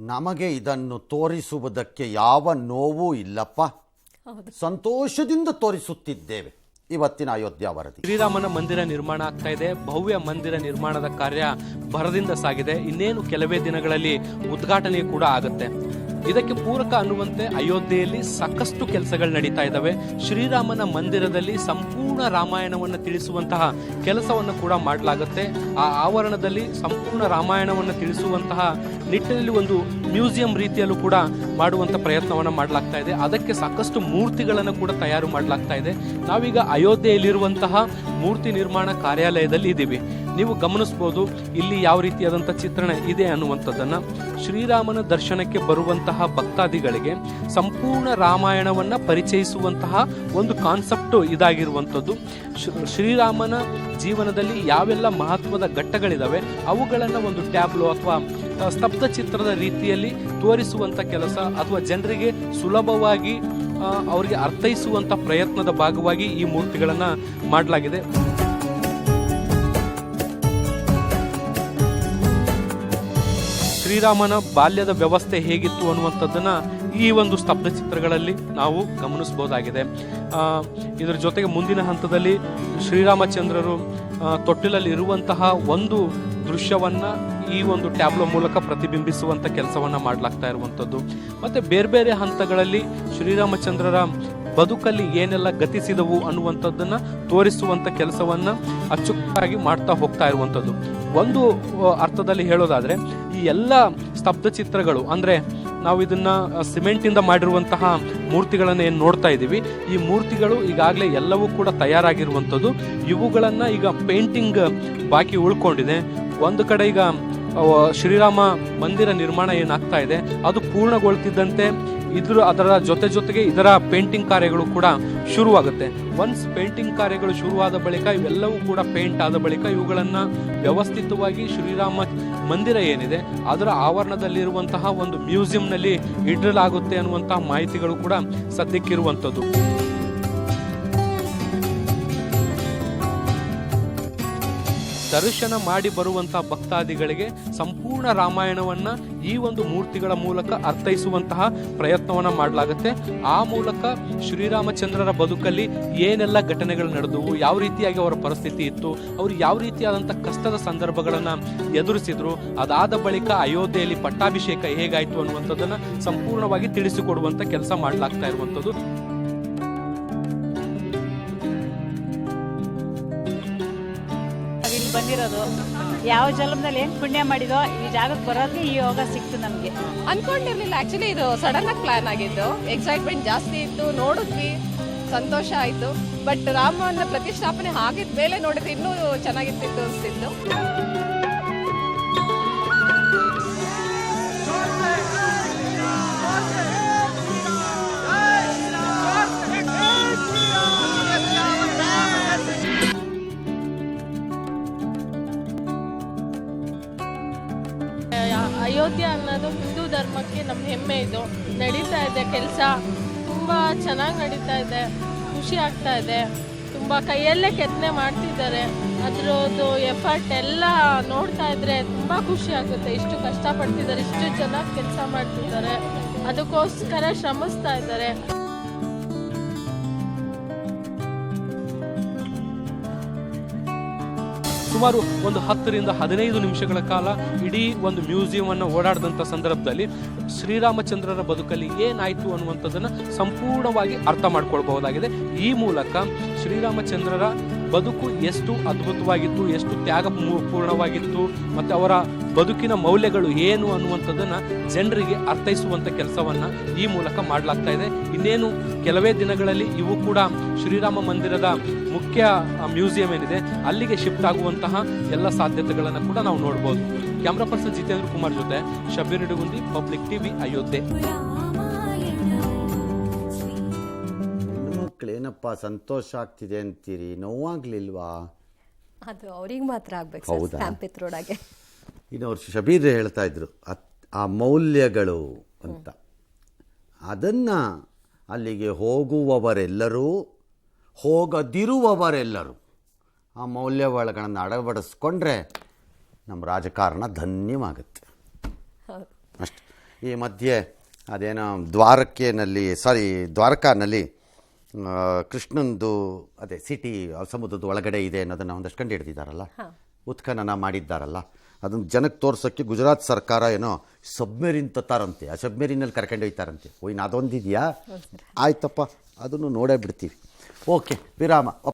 ನಮಗೆ ಇದನ್ನು ತೋರಿಸುವುದಕ್ಕೆ ಯಾವ ನೋವೂ ಇಲ್ಲಪ್ಪ, ಸಂತೋಷದಿಂದ ತೋರಿಸುತ್ತಿದ್ದೇವೆ. ಇವತ್ತಿನ ಅಯೋಧ್ಯ ವರದಿ. ಶ್ರೀರಾಮನ ಮಂದಿರ ನಿರ್ಮಾಣ ಆಗ್ತಾ ಇದೆ. ಭವ್ಯ ಮಂದಿರ ನಿರ್ಮಾಣದ ಕಾರ್ಯ ಭರದಿಂದ ಸಾಗಿದೆ. ಇನ್ನೇನು ಕೆಲವೇ ದಿನಗಳಲ್ಲಿ ಉದ್ಘಾಟನೆ ಕೂಡ ಆಗುತ್ತೆ. ಇದಕ್ಕೆ ಪೂರಕ ಅನ್ನುವಂತೆ ಅಯೋಧ್ಯೆಯಲ್ಲಿ ಸಾಕಷ್ಟು ಕೆಲಸಗಳು ನಡೀತಾ ಇದ್ದಾವೆ. ಶ್ರೀರಾಮನ ಮಂದಿರದಲ್ಲಿ ಸಂಪೂರ್ಣ ರಾಮಾಯಣವನ್ನು ತಿಳಿಸುವಂತಹ ಕೆಲಸವನ್ನು ಕೂಡ ಮಾಡಲಾಗುತ್ತೆ. ಆ ಆವರಣದಲ್ಲಿ ಸಂಪೂರ್ಣ ರಾಮಾಯಣವನ್ನು ತಿಳಿಸುವಂತಹ ನಿಟ್ಟಿನಲ್ಲಿ ಒಂದು ಮ್ಯೂಸಿಯಂ ರೀತಿಯಲ್ಲೂ ಕೂಡ ಮಾಡುವಂಥ ಪ್ರಯತ್ನವನ್ನು ಮಾಡಲಾಗ್ತಾ ಇದೆ. ಅದಕ್ಕೆ ಸಾಕಷ್ಟು ಮೂರ್ತಿಗಳನ್ನು ಕೂಡ ತಯಾರು ಮಾಡಲಾಗ್ತಾ ಇದೆ. ನಾವೀಗ ಅಯೋಧ್ಯೆಯಲ್ಲಿರುವಂತಹ ಮೂರ್ತಿ ನಿರ್ಮಾಣ ಕಾರ್ಯಾಲಯದಲ್ಲಿ ಇದ್ದೀವಿ. ನೀವು ಗಮನಿಸ್ಬೋದು ಇಲ್ಲಿ ಯಾವ ರೀತಿಯಾದಂಥ ಚಿತ್ರಣ ಇದೆ ಅನ್ನುವಂಥದ್ದನ್ನು. ಶ್ರೀರಾಮನ ದರ್ಶನಕ್ಕೆ ಬರುವಂತಹ ಭಕ್ತಾದಿಗಳಿಗೆ ಸಂಪೂರ್ಣ ರಾಮಾಯಣವನ್ನು ಪರಿಚಯಿಸುವಂತಹ ಒಂದು ಕಾನ್ಸೆಪ್ಟು ಇದಾಗಿರುವಂಥದ್ದು. ಶ್ರೀರಾಮನ ಜೀವನದಲ್ಲಿ ಯಾವೆಲ್ಲ ಮಹತ್ವದ ಘಟ್ಟಗಳಿದಾವೆ ಅವುಗಳನ್ನು ಒಂದು ಟ್ಯಾಬ್ಲೋ ಅಥವಾ ಸ್ತಬ್ಧ ಚಿತ್ರದ ರೀತಿಯಲ್ಲಿ ತೋರಿಸುವಂಥ ಕೆಲಸ ಅಥವಾ ಜನರಿಗೆ ಸುಲಭವಾಗಿ ಅವರಿಗೆ ಅರ್ಥೈಸುವಂಥ ಪ್ರಯತ್ನದ ಭಾಗವಾಗಿ ಈ ಮೂರ್ತಿಗಳನ್ನು ಮಾಡಲಾಗಿದೆ. ಶ್ರೀರಾಮನ ಬಾಲ್ಯದ ವ್ಯವಸ್ಥೆ ಹೇಗಿತ್ತು ಅನ್ನುವಂಥದ್ದನ್ನು ಈ ಒಂದು ಸ್ತಬ್ಧ ಚಿತ್ರಗಳಲ್ಲಿ ನಾವು ಗಮನಿಸಬಹುದಾಗಿದೆ. ಇದರ ಜೊತೆಗೆ ಮುಂದಿನ ಹಂತದಲ್ಲಿ ಶ್ರೀರಾಮಚಂದ್ರರು ತೊಟ್ಟಿಲಲ್ಲಿ ಇರುವಂತಹ ಒಂದು ದೃಶ್ಯವನ್ನ ಈ ಒಂದು ಟ್ಯಾಬ್ಲೋ ಮೂಲಕ ಪ್ರತಿಬಿಂಬಿಸುವಂಥ ಕೆಲಸವನ್ನ ಮಾಡಲಾಗ್ತಾ ಇರುವಂಥದ್ದು. ಮತ್ತೆ ಬೇರೆ ಬೇರೆ ಹಂತಗಳಲ್ಲಿ ಶ್ರೀರಾಮಚಂದ್ರರ ಬದುಕಲ್ಲಿ ಏನೆಲ್ಲ ಗತಿಸಿದವು ಅನ್ನುವಂಥದ್ದನ್ನ ತೋರಿಸುವಂಥ ಕೆಲಸವನ್ನ ಅಚ್ಚುಕಟ್ಟಾಗಿ ಮಾಡ್ತಾ ಹೋಗ್ತಾ ಇರುವಂಥದ್ದು. ಒಂದು ಅರ್ಥದಲ್ಲಿ ಹೇಳೋದಾದ್ರೆ ಈ ಎಲ್ಲ ಸ್ತಬ್ಧ ಚಿತ್ರಗಳು ಅಂದ್ರೆ ನಾವು ಇದನ್ನ ಸಿಮೆಂಟ್ ಇಂದ ಮಾಡಿರುವಂತಹ ಮೂರ್ತಿಗಳನ್ನು ಏನು ನೋಡ್ತಾ ಇದ್ದೀವಿ, ಈ ಮೂರ್ತಿಗಳು ಈಗಾಗಲೇ ಎಲ್ಲವೂ ಕೂಡ ತಯಾರಾಗಿರುವಂಥದ್ದು. ಇವುಗಳನ್ನ ಈಗ ಪೇಂಟಿಂಗ್ ಬಾಕಿ ಉಳ್ಕೊಂಡಿದೆ. ಒಂದು ಕಡೆ ಈಗ ಶ್ರೀರಾಮ ಮಂದಿರ ನಿರ್ಮಾಣ ಏನಾಗ್ತಾ ಇದೆ ಅದು ಪೂರ್ಣಗೊಳ್ತಿದ್ದಂತೆ ಅದರ ಜೊತೆಗೆ ಇದರ ಪೇಂಟಿಂಗ್ ಕಾರ್ಯಗಳು ಕೂಡ ಶುರುವಾಗುತ್ತೆ. ಒನ್ಸ್ ಪೇಂಟಿಂಗ್ ಕಾರ್ಯಗಳು ಶುರುವಾದ ಬಳಿಕ ಇವೆಲ್ಲವೂ ಕೂಡ ಪೇಂಟ್ ಆದ ಬಳಿಕ ಇವುಗಳನ್ನ ವ್ಯವಸ್ಥಿತವಾಗಿ ಶ್ರೀರಾಮ ಮಂದಿರ ಏನಿದೆ ಅದರ ಆವರಣದಲ್ಲಿರುವಂತಹ ಒಂದು ಮ್ಯೂಸಿಯಂನಲ್ಲಿ ಇಡಲಾಗುತ್ತೆ ಅನ್ನುವಂತಹ ಮಾಹಿತಿಗಳು ಕೂಡ ಸದ್ಯಕ್ಕಿರುವಂಥದ್ದು. ದರ್ಶನ ಮಾಡಿ ಬರುವಂತಹ ಭಕ್ತಾದಿಗಳಿಗೆ ಸಂಪೂರ್ಣ ರಾಮಾಯಣವನ್ನ ಈ ಒಂದು ಮೂರ್ತಿಗಳ ಮೂಲಕ ಅರ್ಥೈಸುವಂತಹ ಪ್ರಯತ್ನವನ್ನ ಮಾಡಲಾಗುತ್ತೆ. ಆ ಮೂಲಕ ಶ್ರೀರಾಮಚಂದ್ರರ ಬದುಕಲ್ಲಿ ಏನೆಲ್ಲ ಘಟನೆಗಳು ನಡೆದವು, ಯಾವ ರೀತಿಯಾಗಿ ಅವರ ಪರಿಸ್ಥಿತಿ ಇತ್ತು, ಅವರು ಯಾವ ರೀತಿಯಾದಂತಹ ಕಷ್ಟದ ಸಂದರ್ಭಗಳನ್ನ ಎದುರಿಸಿದ್ರು, ಅದಾದ ಬಳಿಕ ಅಯೋಧ್ಯೆಯಲ್ಲಿ ಪಟ್ಟಾಭಿಷೇಕ ಹೇಗಾಯ್ತು ಅನ್ನುವಂಥದ್ದನ್ನ ಸಂಪೂರ್ಣವಾಗಿ ತಿಳಿಸಿಕೊಡುವಂತ ಕೆಲಸ ಮಾಡಲಾಗ್ತಾ ಇರುವಂಥದ್ದು. ಬಂದಿರೋದು ಯಾವ ಜನ್ಮದಲ್ಲಿ ಏನ್ ಪುಣ್ಯ ಮಾಡಿದೋ ಈ ಜಾಗಕ್ಕೆ ಬರೋದಕ್ಕೆ ಈ ಯೋಗ ಸಿಕ್ತು ನಮ್ಗೆ. ಅನ್ಕೊಂಡಿರ್ಲಿಲ್ಲ, ಆಕ್ಚುಲಿ ಇದು ಸಡನ್ ಆಗಿ ಪ್ಲಾನ್ ಆಗಿದ್ದು. ಎಕ್ಸೈಟ್ಮೆಂಟ್ ಜಾಸ್ತಿ ಇತ್ತು, ನೋಡಿದ್ವಿ, ಸಂತೋಷ ಆಯ್ತು. ಬಟ್ ರಾಮನ ಪ್ರತಿಷ್ಠಾಪನೆ ಆಗಿದ ಮೇಲೆ ನೋಡಿದ್ರೆ ಇನ್ನೂ ಚೆನ್ನಾಗಿರ್ತಿತ್ತು ಅನಿಸ್ತಿತ್ತು. ಅಯೋಧ್ಯ ಅನ್ನೋದು ಹಿಂದೂ ಧರ್ಮಕ್ಕೆ ನಮ್ಮ ಹೆಮ್ಮೆ. ಇದು ನಡೀತಾ ಇದೆ ಕೆಲಸ, ತುಂಬ ಚೆನ್ನಾಗಿ ನಡೀತಾ ಇದೆ, ಖುಷಿ ಆಗ್ತಾ ಇದೆ. ತುಂಬ ಕೈಯಲ್ಲೇ ಕೆತ್ತನೆ ಮಾಡ್ತಿದ್ದಾರೆ, ಅದರದ್ದು ಎಫರ್ಟ್ ಎಲ್ಲ ನೋಡ್ತಾ ಇದ್ರೆ ತುಂಬ ಖುಷಿ ಆಗುತ್ತೆ. ಇಷ್ಟು ಕಷ್ಟಪಡ್ತಿದ್ದಾರೆ, ಇಷ್ಟು ಜನ ಕೆಲಸ ಮಾಡ್ತಿದ್ದಾರೆ, ಅದಕ್ಕೋಸ್ಕರ ಶ್ರಮಿಸ್ತಾ ಇದ್ದಾರೆ. ಸುಮಾರು ಒಂದು 10 ರಿಂದ 15 ನಿಮಿಷಗಳ ಕಾಲ ಇಡೀ ಒಂದು ಮ್ಯೂಸಿಯಂ ಅನ್ನು ಓಡಾಡಿದಂಥ ಸಂದರ್ಭದಲ್ಲಿ ಶ್ರೀರಾಮಚಂದ್ರರ ಬದುಕಲ್ಲಿ ಏನಾಯ್ತು ಅನ್ನುವಂಥದ್ದನ್ನು ಸಂಪೂರ್ಣವಾಗಿ ಅರ್ಥ ಮಾಡ್ಕೊಳ್ಬಹುದಾಗಿದೆ. ಈ ಮೂಲಕ ಶ್ರೀರಾಮಚಂದ್ರರ ಬದುಕು ಎಷ್ಟು ಅದ್ಭುತವಾಗಿತ್ತು, ಎಷ್ಟು ತ್ಯಾಗಪೂರ್ಣವಾಗಿತ್ತು, ಮತ್ತು ಅವರ ಬದುಕಿನ ಮೌಲ್ಯಗಳು ಏನು ಅನ್ನುವಂಥದ್ದನ್ನು ಜನರಿಗೆ ಅರ್ಥೈಸುವಂಥ ಕೆಲಸವನ್ನು ಈ ಮೂಲಕ ಮಾಡಲಾಗ್ತಾ ಇದೆ. ಇನ್ನೇನು ಕೆಲವೇ ದಿನಗಳಲ್ಲಿ ಇವು ಕೂಡ ಶ್ರೀರಾಮ ಮಂದಿರದ ಮುಖ್ಯ ಮ್ಯೂಸಿಯಂ ಏನಿದೆ ಅಲ್ಲಿಗೆ ಶಿಫ್ಟ್ ಆಗುವಂತಹ ಎಲ್ಲ ಸಾಧ್ಯತೆಗಳನ್ನು ಕೂಡ ನಾವು ನೋಡ್ಬೋದು. ಕ್ಯಾಮ್ರಾ ಪರ್ಸನ್ ಜಿತೇಂದ್ರ ಕುಮಾರ್ ಜೊತೆ ಶಬೀರ್ ನಿಡುಗುಂದಿ, ಪಬ್ಲಿಕ್ ಟಿವಿ, ಅಯೋಧ್ಯೆ. ಏನಪ್ಪ ಸಂತೋಷ ಆಗ್ತಿದೆ ಅಂತೀರಿ, ನೋವಾಗ್ಲಿಲ್ವಾ? ಅದು ಅವ್ರಿಗೆ ಮಾತ್ರ ಆಗ್ಬೇಕು. ಹೌದಾ? ಇನ್ನು ಅವ್ರು ಶಬೀರ್ ಹೇಳ್ತಾ ಇದ್ರು ಆ ಮೌಲ್ಯಗಳು ಅಂತ. ಅದನ್ನು ಅಲ್ಲಿಗೆ ಹೋಗುವವರೆಲ್ಲರೂ ಹೋಗದಿರುವವರೆಲ್ಲರೂ ಆ ಮೌಲ್ಯಗಳನ್ನು ಅಳವಡಿಸ್ಕೊಂಡ್ರೆ ನಮ್ಮ ರಾಜಕಾರಣ ಧನ್ಯವಾಗುತ್ತೆ ಅಷ್ಟೆ. ಈ ಮಧ್ಯೆ ಅದೇನೋ ದ್ವಾರಕಾನಲ್ಲಿ ಕೃಷ್ಣಂದು ಅದೇ ಸಿಟಿ ಸಮುದ್ರದ ಒಳಗಡೆ ಇದೆ ಅನ್ನೋದನ್ನು ಒಂದಷ್ಟು ಕಂಡು ಹಿಡಿದಿದ್ದಾರಲ್ಲ, ಉತ್ಖನನ ಮಾಡಿದ್ದಾರಲ್ಲ, ಅದನ್ನು ಜನಕ್ಕೆ ತೋರ್ಸೋಕ್ಕೆ ಗುಜರಾತ್ ಸರ್ಕಾರ ಏನೋ ಸಬ್ಮೆರಿನ್ ತತ್ತಾರಂತೆ, ಆ ಸಬ್ಮೆರಿನಲ್ಲಿ ಕರ್ಕೊಂಡು ಹೋಗ್ತಾರಂತೆ. ಇನ್ನು ಅದೊಂದಿದೆಯಾ? ಆಯ್ತಪ್ಪ, ಅದನ್ನು ನೋಡೇ ಬಿಡ್ತೀವಿ. ಓಕೆ, ವಿರಾಮ.